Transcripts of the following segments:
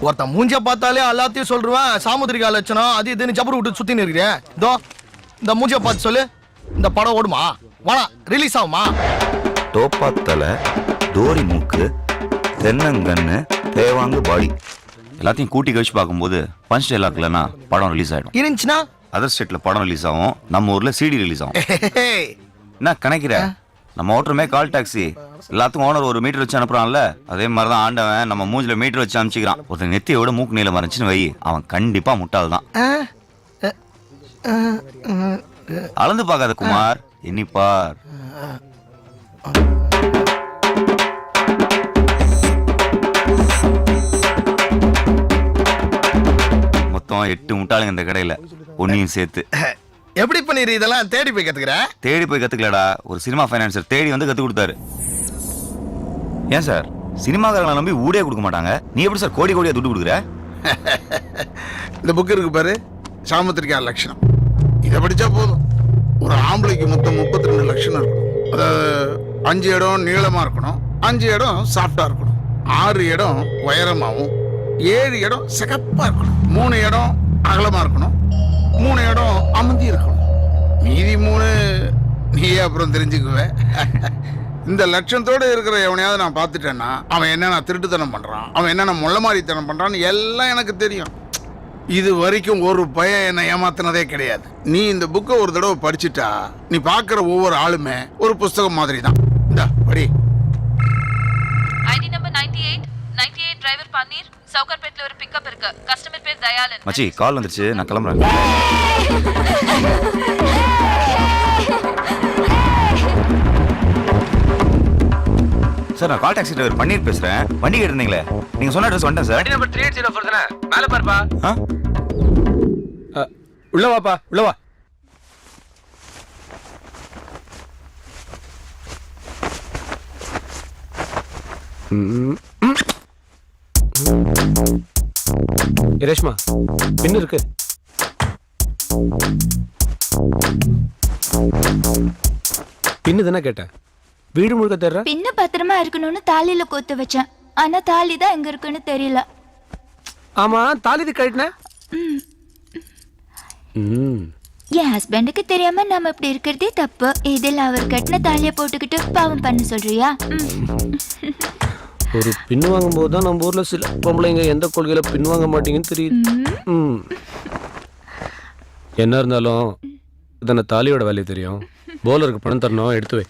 ஒருத்தன் மூஞ்ச பார்த்தாலே எல்லாத்தையும் சொல்றேன். சாமுத்திரிகா லட்சணம் அது இதுன்னு ஜபர் விட்டு சுத்தின்னு இருக்கிறேன். இதோ இந்த மூஞ்ச பார்த்து சொல்லு, இந்த படம் ஓடுமா? வாடா ரிலீஸ் ஆகுமா? தோப்பாத்தல, டோரி மூக்கு, தென்னங்கன்னு, தேவாங்கு பாடி எல்லாத்தையும் கூட்டி கழிச்சு பார்க்கும்போது பஞ்ச் டைலாக் இல்லைன்னா படம் ரிலீஸ் ஆகிடும். இருந்துச்சுன்னா அதர் ஸ்டேட்ல படம் ரிலீஸ் ஆகும், நம்ம ஊர்ல சிடி ரிலீஸ் ஆகும். என்ன கணக்கிற? நம்ம ஓட்டுறமே கால் டாக்ஸி, எல்லாத்துக்கும் ஓனர் ஒரு மீட்டர் வச்சு அனுப்புறான்ல, அதே மாதிரிதான் ஆண்டவன் நம்ம மூஞ்சில மீட்டர் வச்சு அனுப்பிச்சிக்கிறான். ஒருத்தன் நெத்தியோட மூக்கு நீளம் மறைச்சுன்னு வை, அவன் கண்டிப்பா முட்டாள் தான். அளந்து பார்க்காத குமார், எண்ணிப்பார். மொத்தம் 8 முட்டாளுங்க இந்த கடையில, ஒன்னையும் சேர்த்து. எப்படி பண்ணிரு இதெல்லாம்? தேடி போய் கத்துக்கிற? தேடி போய் கத்துக்கலடா, ஒரு சினிமா ஃபைனான்சர் தேடி வந்து கத்து கொடுத்தாரு. ஏன் சார் சினிமாக்காரங்களை நம்பி ஊடே கொடுக்க மாட்டாங்க, நீ எப்படி சார் கோடி கோடியா துட்டு கொடுக்குற? இந்த புக் இருக்கு பாரு, சாமுத்திரிகா லட்சணம். இதை படிச்சா போதும். ஒரு ஆம்பளைக்கு மொத்தம் 32 லட்சணம் இருக்கணும். அதாவது 5 இடம் நீளமா இருக்கணும், 5 இடம் சாஃப்டா இருக்கணும், 6 இடம் உயரமாகவும், 7 இடம் சிகப்பா இருக்கணும், 3 இடம் அகலமா இருக்கணும், 3 இடம் அமர்ந்தி இருக்கணும். மீதி 3 நீயே அப்புறம் தெரிஞ்சுக்குவ. இந்த லட்சத்தோடு இருக்கிற எவனையாவது நான் பார்த்துட்டேன்னா அவன் என்னென்ன திருட்டுத்தனம் பண்றான், அவன் என்னென்ன முள்ளமாரித்தனம் பண்றான்னு எல்லாம் எனக்கு தெரியும். இது வரைக்கும் ஒரு பையன் என்னை ஏமாத்தினதே கிடையாது. நீ இந்த புக்கை ஒரு தடவை படிச்சுட்டா நீ பார்க்குற ஒவ்வொரு ஆளுமே ஒரு புஸ்தகம் மாதிரி தான். இந்த படி. ஐடி நம்பர் 98 டிரைவர் பன்னீர், சவுகார்பேட்ல ஒரு பிக்கப் இருக்கு. கஸ்டமர் பேர் தயாளன். மச்சி கால் வந்துருச்சு, நான் கிளம்புறேன். சார் நான் கால் டாக்ஸி டிரைவர் பன்னீர் பேசுறேன். வண்டி கேட்டிருந்தீங்களே, நீங்க சொன்ன அட்ரஸ் வந்துட்டேன் சார். வண்டி நம்பர் 380 தானே? மேல பாருப்பா. உள்ள வாப்பா, உள்ள வா. ரேஷ்மா பின்னு இருக்கு. பின்னு தானே கேட்டேன், வீடு முழுக்க தேடுற. பின்ன பத்திரமா இருக்கணும்னு தாலியில கோத்து வச்சேன், ஆனா தாலி தான் எங்க இருக்குன்னு தெரியல. ஆமா தாலி கழட்டின. என் ஹஸ்பண்டுக்கு தெரியாம நம்ம இப்படி இருக்கிறதே தப்பு. இதில் அவர் கட்டின தாலியை போட்டுக்கிட்டு பாவம் பண்ண சொல்றியா? ஒரு பின் வாங்கும் போது தான் நம்ம ஊர்ல சில பொம்பளைங்க எந்த கொள்கையில பின் வாங்க மாட்டீங்கன்னு தெரியுது. என்ன இருந்தாலும் இதன தாலியோட வேலையை தெரியும். போலருக்கு பணம் தரணும், எடுத்து வை.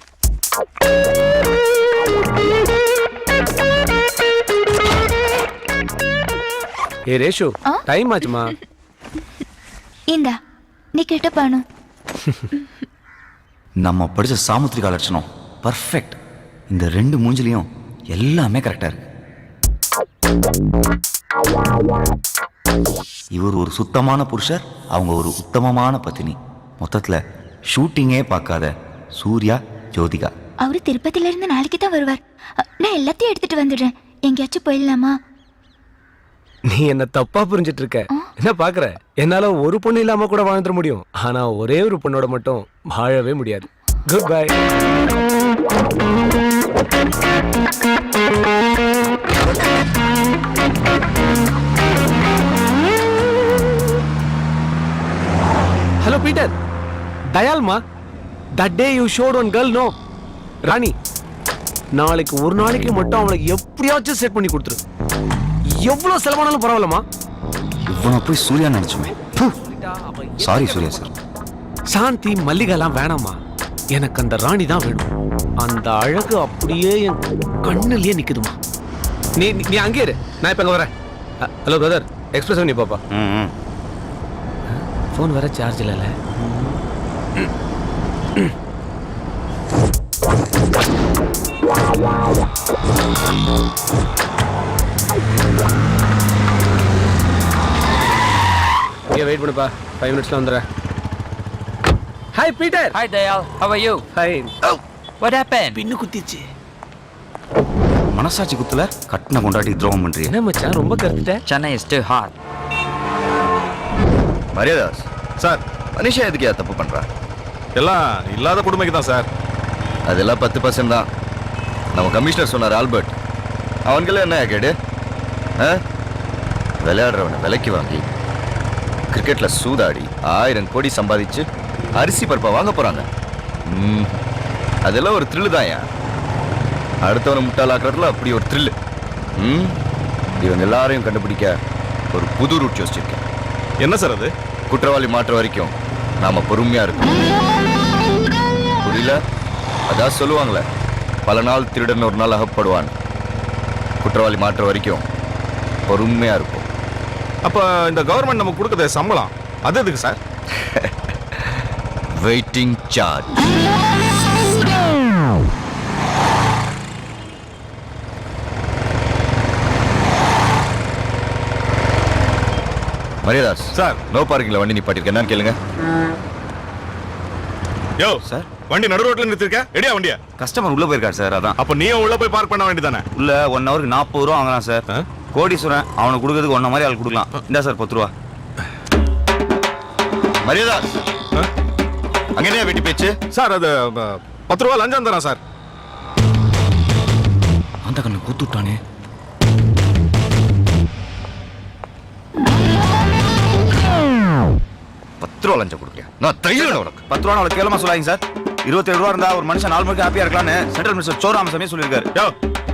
ஏ ரேஷு, டைம் ஆச்சுமா. இந்தா நீ கிட்ட பணம். நம்ம படிச்ச சாமுத்திரிகா லட்சணம் பர்ஃபெக்ட். இந்த 2 மூஞ்சிலையும் எல்லாமே கரெக்டா இருக்கு. இவர் ஒரு சுத்தமான புருஷர், அவங்க ஒரு உத்தமமான பத்தினி. மொத்தத்துல ஷூட்டிங்கே பார்க்காத சூர்யா ஜோதிகா. அவரு திருப்பதில இருந்து நாளைக்கு தான் வருவார். நான் எல்லாத்தையும் எடுத்துட்டு வந்துடுறேன். எங்கேயாச்சும் போயிடலாமா? நீ என்ன தப்பா புரிஞ்சிட்டு இருக்க. என்ன பாக்குற, என்னால ஒரு பொண்ணு இல்லாம கூட வாழ்ந்துட முடியும், ஆனா ஒரே ஒரு பொண்ணோட மட்டும் வாழவே முடியாது. Good bye. ஹலோ பீட்டர், தயால்மா. That day you showed on girl, no? Rani, நாளைக்கு ஒரு நாளைக்கு மட்டும் அவளை எப்படியாச்சும் செட் பண்ணி கொடுத்துரு. எவ்வளவு செலவானாலும் பரவாயில்லமா. இவனை போய் சூர்யா நினைச்சுமே. Sorry Surya sir. சாந்தி மல்லிகாலாம் வேணாமா, எனக்கு அந்த ராணி தான் வேணும். அந்த அழகு அப்படியே என் கண்ணிலேயே நிக்குதுமா. நீ நீ அங்கே இரு, நான் இப்ப வரேன். ஹலோ பிரதர், எக்ஸ்பிரஸ் பண்ணி பாப்பா. ஃபோன் வேற சார்ஜ் இல்லைல்ல. இங்கே வெயிட் பண்ணுப்பா, 5 minutesல வந்துடுறேன். Hi Peter. Hi Dayal, how are you? Fine. Oh, what happened? பின்னு குத்திச்சு. மனசாட்சி குத்துல கட்டின கொண்டாட்டி துரோகம் பண்றீங்க. என்ன மச்சான் ரொம்ப கருத்துட்ட? Chennai is too hot. Mariadas sir, Manisha எதுக்கு தப்பு பண்றா? எல்லாம் இல்லாத கொடுமைக்கு தான் சார். அதெல்லாம் 10% தான். நம்ம கமிஷனர் சொன்னார் ஆல்பர்ட், அவன்களே என்ன கேடு? விளையாடுறவனை விலைக்கு வாங்கி கிரிக்கெட்ல சூதாடி 1000 கோடி சம்பாதிச்சு அரிசி பருப்பை வாங்க போறாங்க. அதெல்லாம் ஒரு த்ரில்லு தான்யா. அடுத்தவனை முட்டாளாக்குறதுல அப்படி ஒரு த்ரில்லு. இவங்க எல்லாரையும் கண்டுபிடிக்க ஒரு புது ரூட் யோசிச்சிருக்கேன். என்ன சார் அது? குற்றவாளி மாற்ற வரைக்கும் நாம பொறுமையா இருக்கணும். புரியல? அதான் சொல்லுவாங்களே, பல நாள் திருடன் ஒரு நாள் அகப்படுவான். குற்றவாளி மாற்ற வரைக்கும் பொறுமையா இருக்கும். அப்ப இந்த கவர்மெண்ட் நமக்கு கொடுக்குற சம்பளம் அது எதுக்கு sir? Waiting charge. Mariadas sir. No பார்க்கிங்ல வண்டி நிப்பாட்டிருக்கேன். என்னன்னு கேளுங்க. Yo sir. வண்டி நடு ரோட்ல நிறுத்திருக்க, எடியா வண்டியா? கஸ்டமர் உள்ள போயிருக்காரு சார். அதான் அப்ப நீயும் உள்ள போய் பார்க் பண்ண வேண்டியதானே? உள்ள 1 ஹவருக்கு 40 ரூபா வாங்கலாம் சார். கோடீஸ்வரன் அவனுக்கு கொடுக்கறதுக்கு ஒன்ன மாதிரி ஆள் கொடுக்கலாம். இந்தா சார் 10 ரூபா. மரியாதாஸ் அங்க என்ன வெட்டி பேச்சு? சார் அது 10 ரூபா லஞ்சம் தரேன் சார். அந்த கண்ணு கூத்துட்டானே. 10 ரூபா லஞ்சம் கொடுக்க நான் தைரியல உனக்கு. 10 ரூபா அவ்வளவு கேவலமா சொல்லாதீங்க சார். 27 ரூபா இருந்தா ஒரு மனுஷன் 4 மணிக்கு ஹாப்பியா இருக்கலாம்னு சென்ட்ரல் மினிஸ்டர் சோ ராமசாமி சொல்லியிருக்காரு. யோ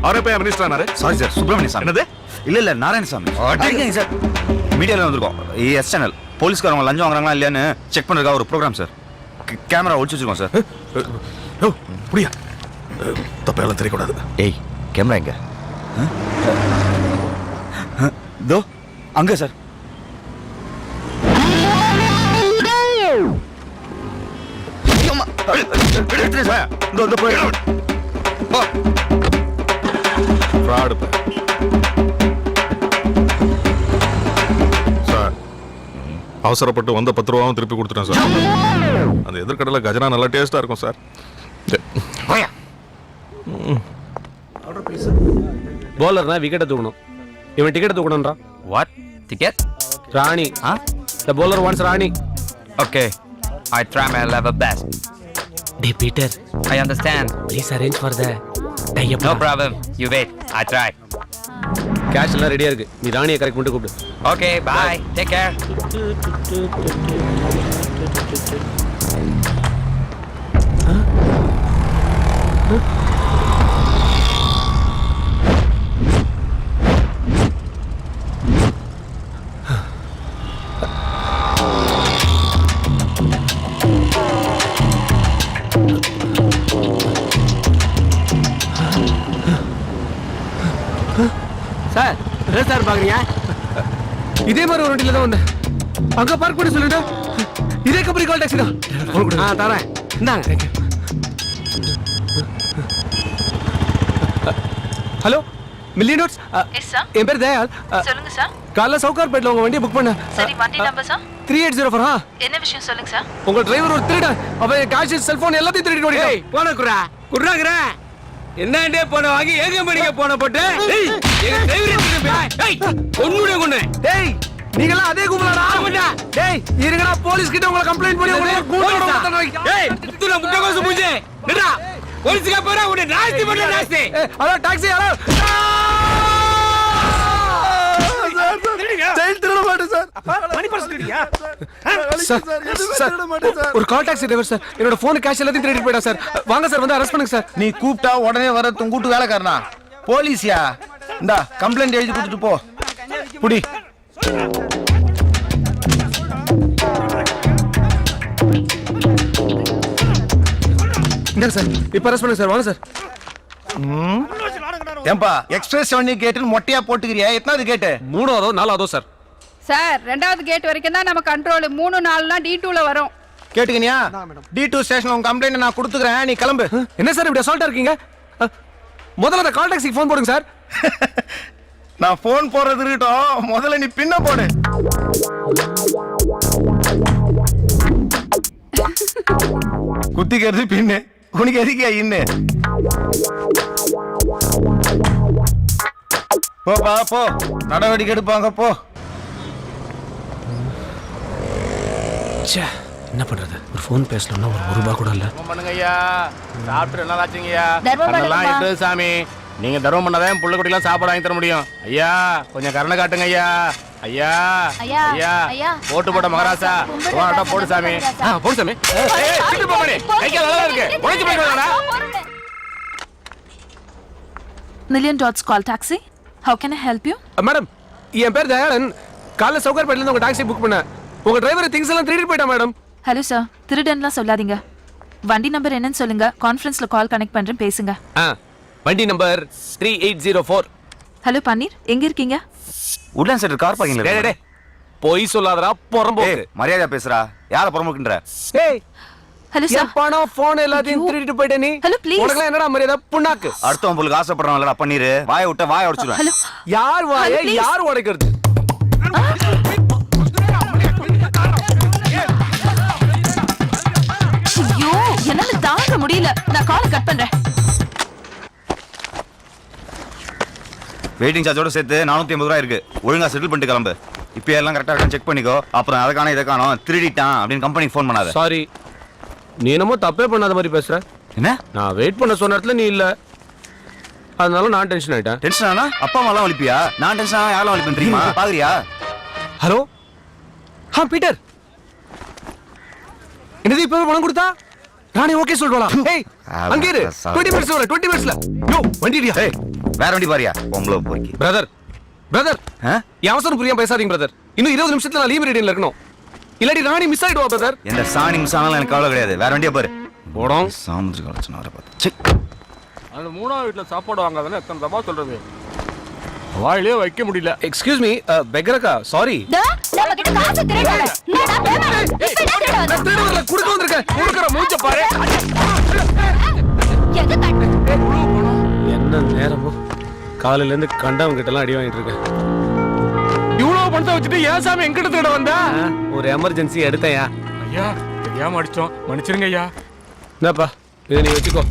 அவரே போய் மினிஸ்டர் ஆனாரு. சாரி சார், சுப்பிரமணிய சாமி. என்னது? இல்ல நாராயணசாமி. அடிங்க சார். மீடியால வந்திருக்கோம். Yes channel. போலீஸ்காரங்க லஞ்சம் வாங்குறாங்களா இல்லையான்னு செக் பண்றதுக்காக ஒரு ப்ரோக்ராம் சார். கேமரா ஒளிச்சு வச்சிருக்கோம் சார். யோ புரியா? தப்பெல்லாம் தெரியக்கூடாது. ஏய் கேமரா எங்க? தோ அங்க சார். சார் அவசரப்பட்டு வந்த 10 ரூபாவும் திருப்பி கொடுத்துட்டேன் சார். அந்த எதிர்கடல கஜனா நல்லா டேஸ்டா இருக்கும் சார். பவுலர்னா விக்கெட்டை தூக்கணும். இவன் டிக்கெட்டை தூக்கணும்ன்றான். What? Ticket? Rani. Huh? The bowler wants Rani. Okay. I try my level best. Hey Peter, I understand. please arrange for the tie-up. No problem. You wait. I try. Cash எல்லாம் ரெடியா இருக்கு. நீ ராணியை correct பண்ணிட்டு கூப்பிடு. Okay, bye. Take care. Sir, என்ன sir பாக்குறீங்க? இதே மாதிரி ஒரு வண்டியில தான் வந்தேன். அங்க பார்க் பண்ணி சொல்லிட்டு இதே கம்பெனி கால் டாக்ஸி தான். தரேன். இந்தாங்க. Hello Million Dots. Yes sir. என் பேர் தயால். சொல்லுங்க சார். காலைல சவுகார்பேட்ல உங்க வண்டியை புக் பண்ண. சரி, வண்டி நம்பர் சார்? 3804. என்ன விஷயம் சொல்லுங்க சார். உங்க டிரைவர் ஒரு திருடன். அவன் காசு செல்போன் எல்லாத்தையும் திருடிட்டு ஓடிட்டான். போன குறா குறாங்கற என்னண்டே போன வாங்கி ஏங்க மணிக்கு போன போட்டு டேய் எங்க டிரைவர் ஒண்ணுடே கொண்டு டேய் நீங்களா அதே கும்பலடா ஆமாடா டேய் இருங்கடா போலீஸ் கிட்ட உங்களை கம்ப்ளைன்ட் பண்ணி உங்களை கூட்டோட மாத்தறீங்க டேய் இதுல முட்டை கோசு மூஞ்சே நிடா போலீஸ்க்கு போறா உன்னை நாஸ்தி பண்ண நாஸ்தி ஹலோ டாக்ஸி ஹலோ ஜெயில் திருட மாட்டேன் சார். மணி பர்ஸ் திருடியா சார் ஒரு கால் டாக்ஸி டிரைவர் சார் என்னோட போன் கேஷ் எல்லாத்தையும் திருடிட்டு போயிட்டா சார். வாங்க சார் வந்து அரெஸ்ட் பண்ணுங்க சார். நீ கூப்பிட்டா உடனே வர உன் கூட்டு வேலைக்காரனா போலீஸ்யா? இந்தா கம்ப்ளைண்ட் எழுதி கொடுத்துட்டு போ. புடி. இந்தாங்க சார் இப்போ அரெஸ்ட் பண்ணுங்க சார். வாங்க சார். ஏம்பா எக்ஸ்பிரஸ் வண்டி கேட்டுன்னு மொட்டையா போட்டுக்கிறியா? எத்தனாவது கேட்டு? 3ஆவதோ 4ஆவதோ சார். சார் 2வது கேட் வரைக்கும் தான் நம்ம கண்ட்ரோல். 3 4னா D2ல வரும். கேட்டுக்கினியா? D2 ஸ்டேஷன் உன் கம்ப்ளைண்ட் நான் கொடுத்துக்கிறேன். நீ கிளம்பு. என்ன சார் இப்படி அசால்ட்டா இருக்கீங்க? முதல்ல அந்த கால் டாக்ஸிக்கு ஃபோன் போடுங்க சார். நான் ஃபோன் போடுறது இருக்கட்டும், முதல்ல நீ பின்ன போடு. குத்திக்கிறது பின்னு, உனக்கு எதுக்கே இன்னு? போப்பா போ, நடவடிக்கை எடுப்பாங்க போ. என்ன பண்றது? ஒரு ஃபோன் பேசணும்னா ஒரு ரூபாய் கூட இல்ல. பண்ணுங்க ஐயா. சாப்பிட்டு என்ன ஆச்சுங்கய்யா? தர்மம் கண்ணெல்லாம் பண்ணுங்கப்பா. எட்டு சாமி. நீங்க தர்மம் பண்ணாதான் புள்ள குட்டிலாம் சாப்பாடு வாங்கி தர முடியும். ஐயா கொஞ்சம் கருணை காட்டுங்க ஐயா. ஐயா ஐயா, ஐயா ஐயா. போட்டு போட்ட மகாராசா கும்பிடு போடா ராசா, போடு சாமி கும்பிடு ராசா. போடு சாமி ஏய் சீக்கிரம் போ மணி கைக்கு நல்லா இருக்கு உடைச்சு போய்டா Million Dots call taxi. How can I help you? Madam என் பேர் தயாளன். காலைல சவுகார்பேட்ல இருந்து உங்க டாக்ஸி புக் பண்ணேன். உங்க டிரைவர் திங்ஸ் எல்லாம் திருடிட்டு போயிட்டா மேடம். ஹலோ சார், திருடன்லாம் சொல்லாதீங்க. வண்டி நம்பர் என்னன்னு சொல்லுங்க. கான்ஃபரன்ஸ்ல கால் கனெக்ட் பண்றேன், பேசுங்க. வண்டி நம்பர் 3804. ஹலோ பன்னீர், எங்க இருக்கீங்க? உட்லாண்ட் சென்டர் கார் பார்க்கிங்ல டேய் டேய் போய் சொல்லாதடா பொறம்போக்கு. மரியாதை பேசுறா. யார புறமுக்குன்ற? ஏய் ஹலோ என் சார். பணம் போன் எல்லாத்தையும் திருடிட்டு போயிட்ட நீ. Hello, please. உனக்கு என்னடா மரியாதை புண்ணாக்கு? அடுத்தவன் புள்ளுக்கு ஆசைப்படுறவங்களடா பண்ணிரு. வாயை விட்ட வாயை உடைச்சிடுவேன். ஹலோ. யார் வாயை Hello, please. யார் உடைக்கிறது? ஐயோ, என்னால தாங்க முடியல. நான் காலை கட் பண்றேன். வெயிட்டிங் சார்ஜோட சேர்த்து 450 ரூபாய் இருக்கு. ஒழுங்கா செட்டில் பண்ணிட்டு கிளம்பு. இப்போ எல்லாம் கரெக்டா இருக்கான்னு செக் பண்ணிக்கோ. அப்புறம் அதை காணோம் இதை காணோம் திருடிட்டான் அப்படின்னு கம்பெனிக்கு ஃபோன் பண்ணாத. சாரி, நீ என்னமோ தப்பே பண்ணாத மாதிரி பேசுற. என்ன நான் வெயிட் பண்ண சொன்ன இடத்துல நீ இல்ல, அதனால நான் டென்ஷன் ஆயிட்டேன். டென்ஷன் ஆனா அப்பா அம்மா எல்லாம் வலிப்பியா? நான் டென்ஷன் ஆனா யாரெல்லாம் வலிப்பேன் தெரியுமா? பாக்குறியா? ஹலோ பீட்டர், என்னது இப்பவே பணம் கொடுத்தா ராணி ஓகே சொல்றா? ஏய் அங்க இரு, 20 மினிட்ஸ் வர, 20 மினிட்ஸ்ல யோ வண்டிடியா. ஏய் வேற வண்டி பாரியா பொம்பளை போய்க்கு. பிரதர் என் அவசரம் புரியாம பேசாதீங்க பிரதர். இன்னும் 20 நிமிஷத்துல நான் லீவ் ரீடிங்ல இருக்கணும். இல்லாட்டி ராணி மிஸ் ஆயிடுவா பிரதர். எந்த சாணி மிஸ் ஆனாலும் எனக்கு கவலை கிடையாது. வேற வண்டியா பாரு. போடும் சாமுதிரி கலெக்ஷன் வர பார்த்து. அந்த மூணாவது வீட்டுல சாப்பாடு வாங்காதானே எத்தனை தப்பா சொல்றது. வாயிலே வைக்க முடியல. எக்ஸ்கியூஸ் மீ பெக்ரக்கா, சாரி. நம்ம கிட்ட காசு திருடல. என்னடா பேமெண்ட்? நான் திருடல குடுக்க வந்திருக்கேன். குடுக்குற மூஞ்ச பாரு. எங்க கட்டு? என்ன நேரமோ காலையில இருந்து கண்டவங்க கிட்ட எல்லாம் அடி வாங்கிட்டு இருக்கேன். இவ்வளவு பணத்தை வச்சுட்டு ஏன் சாமி எங்கிட்ட தேட வந்த? ஒரு எமர்ஜென்சி எடுத்தையா. ஐயா தெரியாம அடிச்சோம், மன்னிச்சிருங்க ஐயா. என்னப்பா இதை நீ வச்சுக்கோ.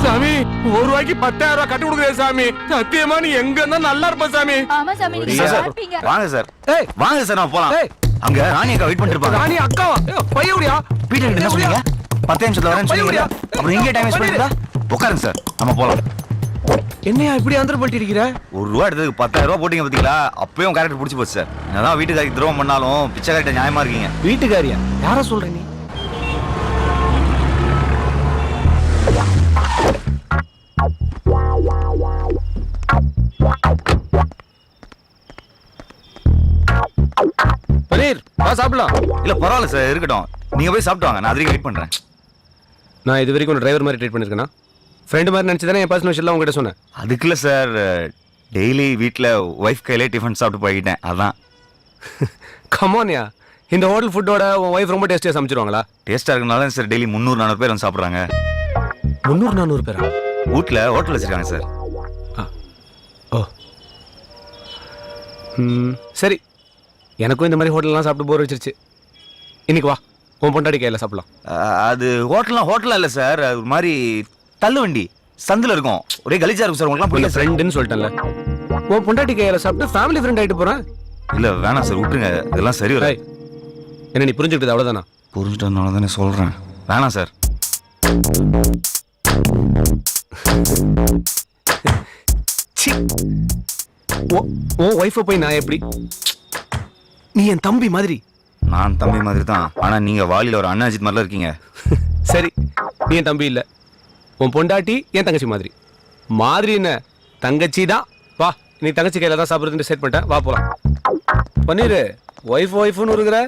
சாமி ஒரு ரூபாய்க்கு 10,000 ரூபாய் கட்டி கொடுக்குறேன் சாமி. சத்தியமா நீ எங்க இருந்தா நல்லா இருப்ப சாமி. ஆமா சாமி, நீங்க சார், சார், பார்ப்பீங்க. வாங்க சார். ஏய் வாங்க சார் நம்ம போலாம். ஏய். அங்க ராணி அக்கா வெயிட் பண்ணிட்டு இருப்பாங்க. ராணி அக்காவா? பையவுடியா பீட்டர் கிட்ட என்ன சொன்னீங்க? 10 நிமிஷத்துல வரேன்னு சொன்னீங்க. அப்புறம் எங்க டைம் வேஸ்ட் பண்ணிட்டா? உட்காருங்க சார், நம்ம போலாம். என்னையா இப்படி ஆந்திர பண்ணிட்டு இருக்கிற? ₹1 எடுத்ததுக்கு 10,000 ரூபாய் போட்டீங்க பாத்தீங்களா? அப்பயும் கேரக்டர் பிடிச்சி போச்சு சார். என்னதான் வீட்டுக்காரிக்கு துரோகம் பண்ணாலும் பிச்சைக்காரிட்ட நியாயமா இருக்கீங்க. வீட்டுக்காரியா? யார சொல்ற நீ? பனீர் வா சாப்பிடலாம். இல்ல பரவாயில்ல சார், இருக்கட்டும். நீங்க போய் சாப்பிட்டு வாங்க, நான் அதுக்கு வெயிட் பண்றேன். நான் இது வரைக்கும் டிரைவர் மாதிரி ட்ரீட் பண்ணிருக்கேனா? ஃப்ரெண்ட் மாதிரி நினைச்சு தானே என் பர்சனல் விஷயம் உங்ககிட்ட சொன்னேன். அதுக்கு இல்ல சார், டெய்லி வீட்டில் ஒய்ஃப் கையிலே டிஃபன் சாப்பிட்டு போய்கிட்டேன், அதான். கமான்யா, இந்த ஹோட்டல் ஃபுட்டோட உன் ஒய்ஃப் ரொம்ப டேஸ்டியாக சமைச்சிருவாங்களா? டேஸ்டா இருக்கனால சார் டெய்லி 300-400 பேர் வந்து சாப்பிட்றாங்க. 300-400 பேரா? வீட்டில் ஹோட்டல் வச்சிருக்காங்க சார். ஓ சரி, எனக்கும் இந்த மாதிரி ஹோட்டல்லாம் சாப்பிட்டு போர் வச்சிருச்சு. இன்னைக்கு வா உன் பொண்டாடி கையில் சாப்பிடலாம். அது ஹோட்டலாம் இல்லை சார், அது ஒரு மாதிரி தள்ளு வண்டி சந்தில் இருக்கும். ஒரே கலிஜா இருக்கும் சார். உங்களுக்குலாம் இல்லை புரியல. ஃப்ரெண்டுன்னு சொல்லிட்டேன்ல. உன் பொண்டாட்டி கையில் சாப்பிட்டு ஃபேமிலி ஃப்ரெண்ட் ஆகிட்டு போகிறேன். இல்லை வேணாம் சார், விட்டுருங்க. இதெல்லாம் சரி வர. என்ன நீ புரிஞ்சுக்கிட்டது அவ்வளோதானா? புரிஞ்சுட்டதுனால தானே சொல்கிறேன். வேணாம் சார். உன் ஒய்ஃபை போய் நான் எப்படி? நீ என் தம்பி மாதிரி. நான் தம்பி மாதிரி தான், ஆனால் நீங்கள் வாலியில் ஒரு அண்ணாஜித் மாதிரிலாம் இருக்கீங்க. சரி, நீ என் தம்பி இல்லை, உன் பொண்டாட்டி என் தங்கச்சி மாதிரி. மாதிரி என்ன, தங்கச்சி தான். வா, நீ தங்கச்சி கையில் தான் சாப்பிட்றதுன்னு செட் பண்ணிட்டேன், வா போகலாம். பன்னீர் ஒய்ஃப்னு இருக்கிற.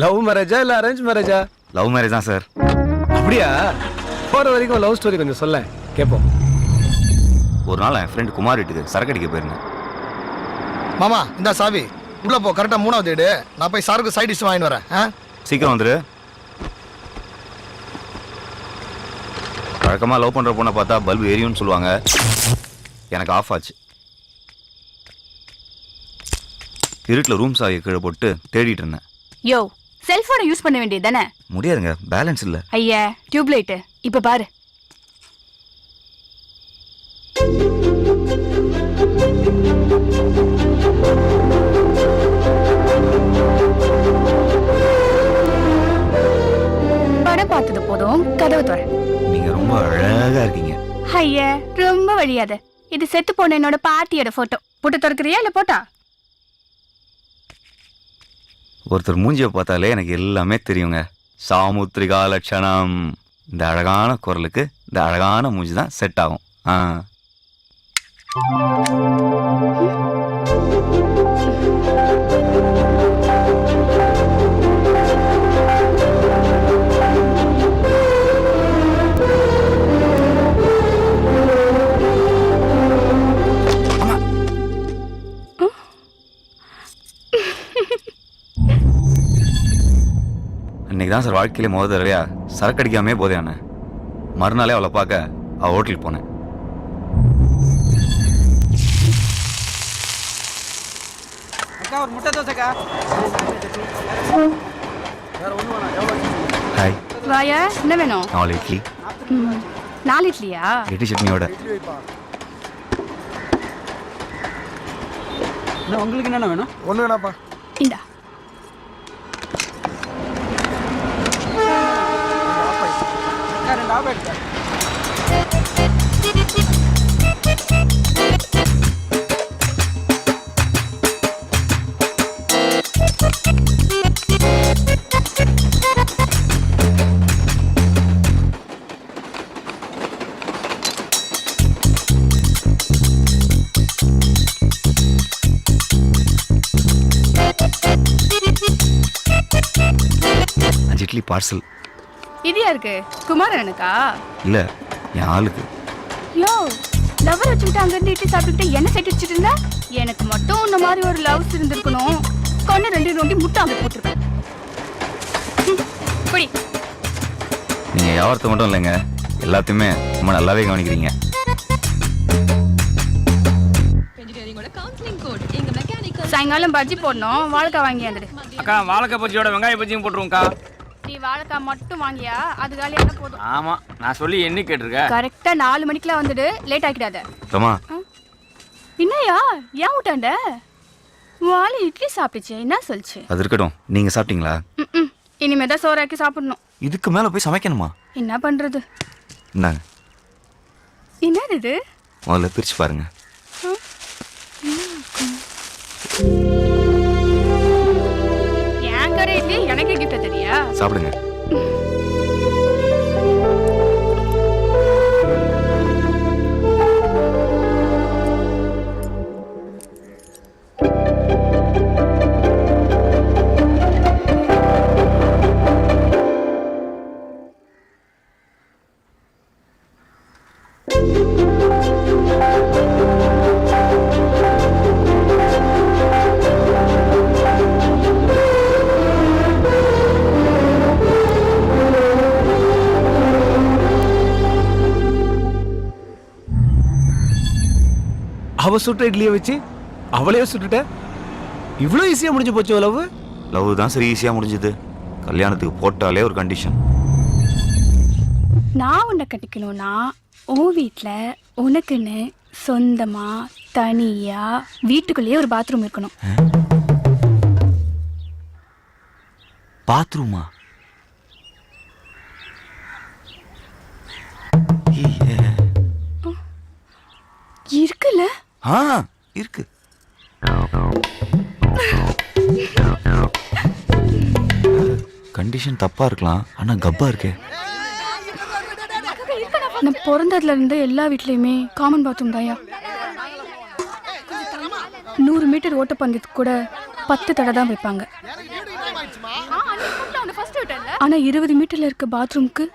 லவ் மேரேஜா இல்லை அரேஞ்ச் மேரேஜா? லவ் மேரேஜ் தான் சார். அப்படியா? போகிற வரைக்கும் லவ் ஸ்டோரி கொஞ்சம் சொல்ல கேட்போம். ஒரு நாள் என் ஃப்ரெண்ட் குமார் வீட்டுக்கு சரக்கு அடிக்க போயிருந்தேன். மாமா இந்த சாவி உள்ள போ. கரெக்டா 3வது வீடு. நான் போய் சாருக்கு சைட் டிஷ் வாங்கிட்டு வரேன். சீக்கிரம் வந்துரு. வழக்கமாக லவ் பண்ணுற பொண்ணை பார்த்தா பல்பு எரியும்னு சொல்லுவாங்க. எனக்கு ஆஃப் ஆச்சு. இருட்டில் ரூம் சாவியை கீழே போட்டு தேடிட்டு இருந்தேன். யோ, செல்போனை யூஸ் பண்ண வேண்டியது தானே? முடியாதுங்க, பேலன்ஸ் இல்லை. ஐயா டியூப்லைட் இப்ப பாரு. படம் பார்த்தது போதும், கதவு தர. நீங்க ரொம்ப அழகா இருக்கீங்க. ஐயா ரொம்ப வழியாத. இது செத்து போன என்னோட பாட்டியோட போட்டோ. போட்டு திறக்கிறியா இல்ல போட்டா? ஒருத்தர் மூஞ்சியை பார்த்தாலே எனக்கு எல்லாமே தெரியுங்க. சாமுத்திரிகா லட்சணம். இந்த அழகான குரலுக்கு இந்த அழகான மூஞ்சி தான் செட் ஆகும். அன்னைக்கு தான் சார் வாழ்க்கையிலே முதல் தடவையா சரக்கு அடிக்காமே போதேன். மறுநாளே அவளை பார்க்க அவள் ஹோட்டலுக்கு போனேன். ஒரு முட்டை தோசைக்கா. ஹாய். வாயா, என்ன வேணும்? 4 இட்லி. 4 இட்லியா? இட்லி சட்னியோட. உங்களுக்கு என்னென்ன வேணும்? ஒண்ணு வேணாப்பா. இந்தா. இட்லி பார்சல். இது யாருக்கு? குமாரனுக்கா? இல்ல, என் ஆளுக்கு. யோ, லவர் வச்சுக்கிட்டு அங்கிருந்து இட்லி சாப்பிட்டுக்கிட்டு என்ன சைட் வச்சுட்டு இருந்தா? எனக்கு மட்டும் இந்த மாதிரி ஒரு லவ்ஸ் இருந்திருக்கணும். கண்ணு 2 நோண்டி முட்டை அங்கே போட்டுருப்பேன். புடி. நீங்க வியாபாரத்தை மட்டும் இல்லைங்க, எல்லாத்தையுமே ரொம்ப நல்லாவே கவனிக்கிறீங்க. சாயங்காலம் பஜ்ஜி போடணும், வாழைக்காய் வாங்கி வந்துடு. அக்கா, வாழைக்காய் பஜ்ஜியோட வெங்காய பஜ்ஜியும் போட்டுருவோம்க்கா. நீ வாழைக்காய் மட்டும் வாங்கியா? அது காலியான போதும். ஆமா, நான் சொல்லி என்ன கேட்டிருக்க? கரெக்டா 4 மணிக்கெல்லாம் வந்துடு, லேட் ஆக்கிடாத. தம்மா, என்னையா ஏன் விட்டாண்ட? வாழை இட்லி சாப்பிடுச்சு, என்ன சொல்லுச்சு? அது இருக்கட்டும். நீங்க சாப்பிட்டீங்களா? இனிமே தான் சோறாக்கி சாப்பிடணும். இதுக்கு மேல போய் சமைக்கணுமா? என்ன பண்றது? இந்தாங்க. என்னது இது? முதல்ல பிரிச்சு பாருங்க. என் கடை இட்லி எனக்கு கிஃப்ட் தெரியா? சாப்பிடுங்க. அவ சுட்ட இட்லியை வச்சு அவளையே சுட்டுட்ட. இவ்வளோ ஈஸியா முடிஞ்சு போச்சு லவ். லவ் தான் சரி ஈஸியா முடிஞ்சது. கல்யாணத்துக்கு போட்டாலே ஒரு கண்டிஷன். நான் உன்னை கட்டிக்கணும்னா உன் வீட்டில் உனக்குன்னு சொந்தமா தனியா வீட்டுக்குள்ளேயே ஒரு பாத்ரூம் இருக்கணும். பாத்ரூமா? இருக்குல்ல? இருக்கு. கண்டிஷன் தப்பா இருக்கலாம், ஆனா கப்பா இருக்கே. நான் பிறந்ததுல இருந்து எல்லா வீட்லயுமே காமன் பாத்ரூம் தாயா. 100 மீட்டர் ஓட்டப்பந்தயத்துக்கு கூட 10 தடை தான் வைப்பாங்க. ஆனா 20 மீட்டர்ல இருக்க பாத்ரூம்க்கு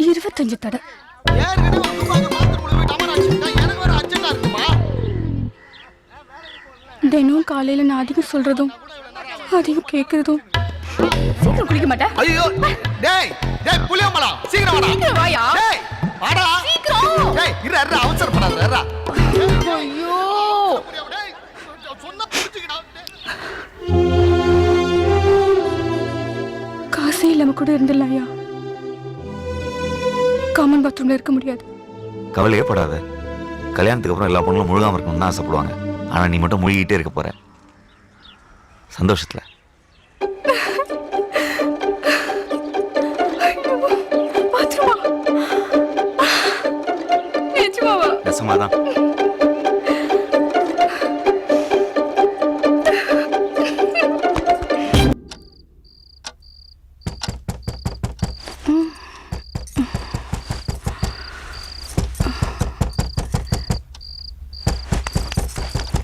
25 தடை. தினம் காலையில நான் அதிகம் சொல்றதும் அதிகம் கேக்குறதும். சீக்கிரம் குளிக்க மாட்டேன். ஐயோ, டேய் டேய் புளியமலா, சீக்கிரம் வாடா. சீக்கிரம் வாயா. டேய் வாடா சீக்கிரம். டேய் இரு இரு, அவசரப்படாத இரு. ஐயோ, சொன்னா புரிஞ்சுக்கடா. காசே இல்லாம கூட இருந்துடலாம்யா. காமன் பாத்ரூம்ல இருக்க முடியாது. கவலையே படாத. கல்யாணத்துக்கு அப்புறம் எல்லா பொண்ணுங்களும் முழுகாம இருக்கணும்னு ஆசைப்படுவாங்க. ஆனா நீ மட்டும் முழுகிட்டே இருக்க போற சந்தோஷத்துல. நெசமாதான்.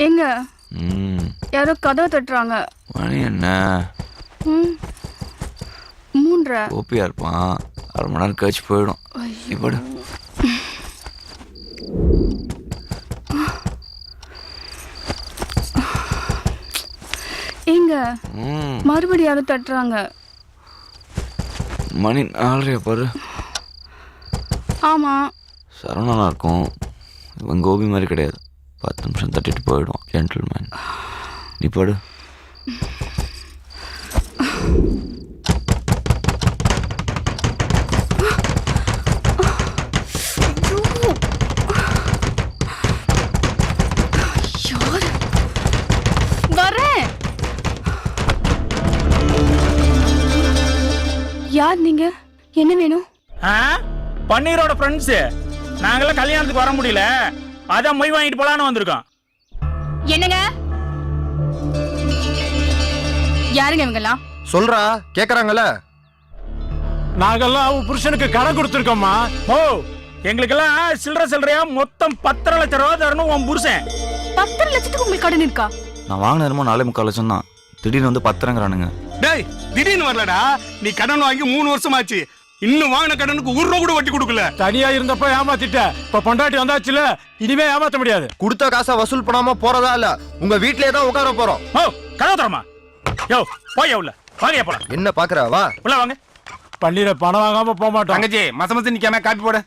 எங்க ம் யாரோ கதவை தட்டுறாங்க. மணி என்ன 3:30. ஓபியா இருப்பான். 1/2 மணி நேரம் கழிச்சு போயிடும். இப்படி எங்க மறுபடியும் யாரோ தட்டுறாங்க. மணி 4:30 பாரு. ஆமா. சரவணனா இருக்கும். இவன் கோபி மாதிரி கிடையாது. 10 நிமிஷம் தட்டிட்டு போயிடும். ஜென்டில்மேன். நீ படு. யார் நீங்க? என்ன வேணும்? பன்னீரோட ஃப்ரெண்ட்ஸ். நாங்களாம் கல்யாணத்துக்கு வர முடியல, அதான் மொய் வாங்கிட்டு போலான்னு வந்திருக்கோம். என்னங்க? யாருங்க இவங்கெல்லாம்? சொல்றா கேக்குறாங்கல்ல. நாங்கெல்லாம் அவ புருஷனுக்கு கடன் கொடுத்துருக்கோம்மா. ஓ, எங்களுக்கெல்லாம் சில்லறையா மொத்தம் 10 லட்சம் ரூபா தரணும் உன் புருஷன். 10 லட்சத்துக்கு உங்களுக்கு கடன் இருக்கா? நான் வாங்கின நேரமும் 4.25 லட்சம் தான். திடீர்னு வந்து 10ங்கிறானுங்க. டேய், திடீர்னு வரலடா. நீ கடன் வாங்கி 3 வருஷமாச்சு. இன்னும் வாங்கின கடனுக்கு 1 ரூபா கூட வட்டி கொடுக்கல. தனியா இருந்தப்ப ஏமாத்திட்ட, இப்ப பொண்டாட்டி வந்தாச்சுல, இனிமே ஏமாத்த முடியாது. கொடுத்த காசை வசூல் பண்ணாம போறதா இல்ல, உங்க வீட்லயே தான் உட்கார போறோம். ஓ, கதவு தரமா? யோ, போய் உள்ள வாங்க போலாம். என்ன பாக்குற? வா உள்ள வாங்க. பள்ளியில பணம் வாங்காம போக மாட்டோம். தங்கச்சி மசமத்து நிக்காம காப்பி போட.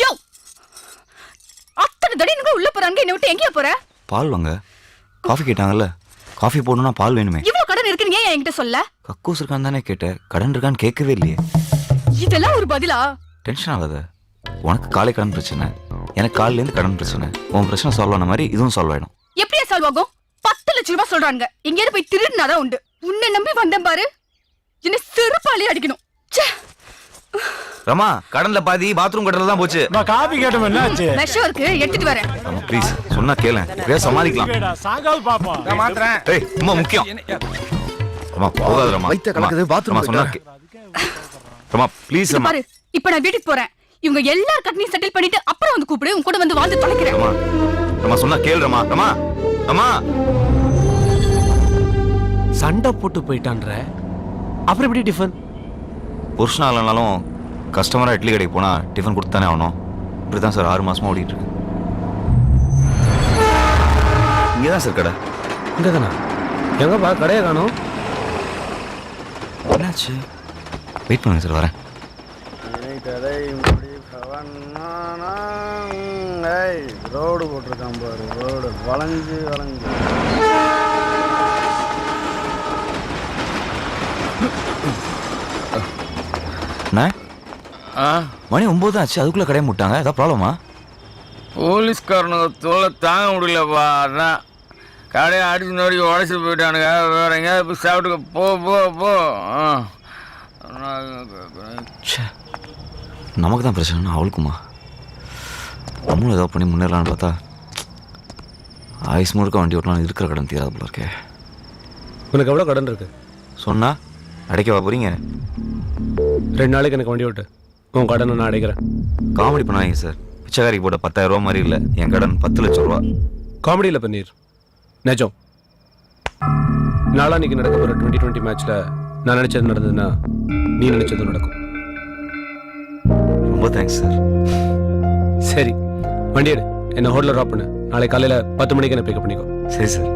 யோ, அத்தனை தடவை உள்ள போறாங்க, என்ன விட்டு எங்கேயா போற? பால் வாங்க. காஃபி கேட்டாங்கல்ல, காஃபி போடணும்னா பால் வேணுமே. இவ்வளவு கடன் இருக்குன்னு ஏன் என்கிட்ட சொல்ல? கக்கூஸ் இருக்கான்னு தானே கேட்டேன். கடன் இருக்கான்னு கேட்கவே இல்லையே. இதெல்லாம் ஒரு பதிலா? டென்ஷன் ஆகாத. உனக்கு காலை கடன் பிரச்சனை, எனக்கு காலிலேருந்து கடன் பிரச்சனை. உன் பிரச்சனை சால்வ் ஆன மாதிரி இதுவும் சால்வ் ஆயிடும். எப்படியா சால்வ் ஆகும்? 10 லட்சம் ரூபாய் சொல்றாங்க. எங்கேயாவது போய் திருடினாதான் உண்டு. உன்னை நம்பி வந்தேன் பாரு, என்ன செருப்பாலே அடிக்கணும். ரமா, கடன்ல பாதி பாத்ரூம் கடன்ல தான் போச்சு. நான் காபி கேட்டோம், என்னாச்சு? விஷம் இருக்கு, எடுத்துட்டு வரேன். ரமா ப்ளீஸ், சொன்னா கேளு. இப்பவே சமாளிக்கலாம். சாங்கால் பாப்போம். நான் மாத்துறேன். ஏய், ரொம்ப முக்கியம். ரமா போகாத ரமா. வைத்த கலக்குது பாத்ரூம். சொன்னா ரமா ப்ளீஸ் ரமா. பாரு, இப்ப நான் வீட்டுக்கு போறேன். இவங்க எல்லார் கட்டணையும் செட்டில் பண்ணிட்டு அப்புறம் வந்து கூப்பிடு. உன் கூட வந்து வாழ்ந்து தொலைக்கிறேன். ரமா, ரமா சொன்னா கேளு ரமா. ரமா, ரமா. சண்டை போட்டு போயிட்டான்ற அப்புறம் எப்படி டிஃபன்? புருஷனா இல்லைனாலும் கஸ்டமரா இட்லி கடைக்கு போனா டிஃபன் கொடுத்தானே ஆகணும். இப்படிதான் சார் 6 மாசமா ஓடிட்டு இருக்கு. இங்கதான் சார் கடை. இங்கே தானே? எங்கப்பா கடையை காணும்? என்னாச்சு? வெயிட் பண்ணுங்க சார், வரேன். ரோடு போட்டிருக்கான் பாரு, ரோடு வளைஞ்சு வளைஞ்சு. மணி 9 ஆச்சு, அதுக்குள்ள கடையை முட்டாங்க. ஏதாவது ப்ராப்ளமா? போலீஸ்காரனுங்க தொல்லை தாங்க முடியலப்பா. அதான் கடையை அடிச்சு நோடி உடச்சிட்டு போயிட்டானுங்க. வேற எங்கேயாவது போய் சாப்பிட்டுக்க. போ போ போ. நமக்கு தான் பிரச்சனை, அவளுக்குமா? நம்மளும் ஏதாவது பண்ணி முன்னேறலான்னு பார்த்தா ஆயுஸ் முழுக்க வண்டி ஓட்டலாம். இருக்கிற கடன் தீராது போல இருக்கே. உனக்கு எவ்வளோ கடன் இருக்கு? சொன்னா அடைக்கவா போறீங்க? 2 நாளைக்கு எனக்கு வண்டி ஓட்டு. உன் கடனை நான் அடைக்கிறேன். காமெடி பண்ணாதீங்க சார். பிச்சைக்காரிக்கு போட்ட 10,000 ரூபா மாதிரி இல்லை. என் கடன் 10 லட்சம் ரூபா. காமெடியில் பண்ணீர் நிஜம். நாளான்னைக்கு நடக்க போகிற 2020 மேட்ச்ல நான் நினைச்சது நடந்ததுன்னா நீ நினைச்சதும் நடக்கும். ரொம்ப தேங்க்ஸ் சார். சரி, வண்டி எடு. என்ன ஹோட்டலில் ட்ராப் பண்ணு. நாளை காலையில் 10 மணிக்கு என்ன பிக்கப் பண்ணிக்கோ. சரி சார்.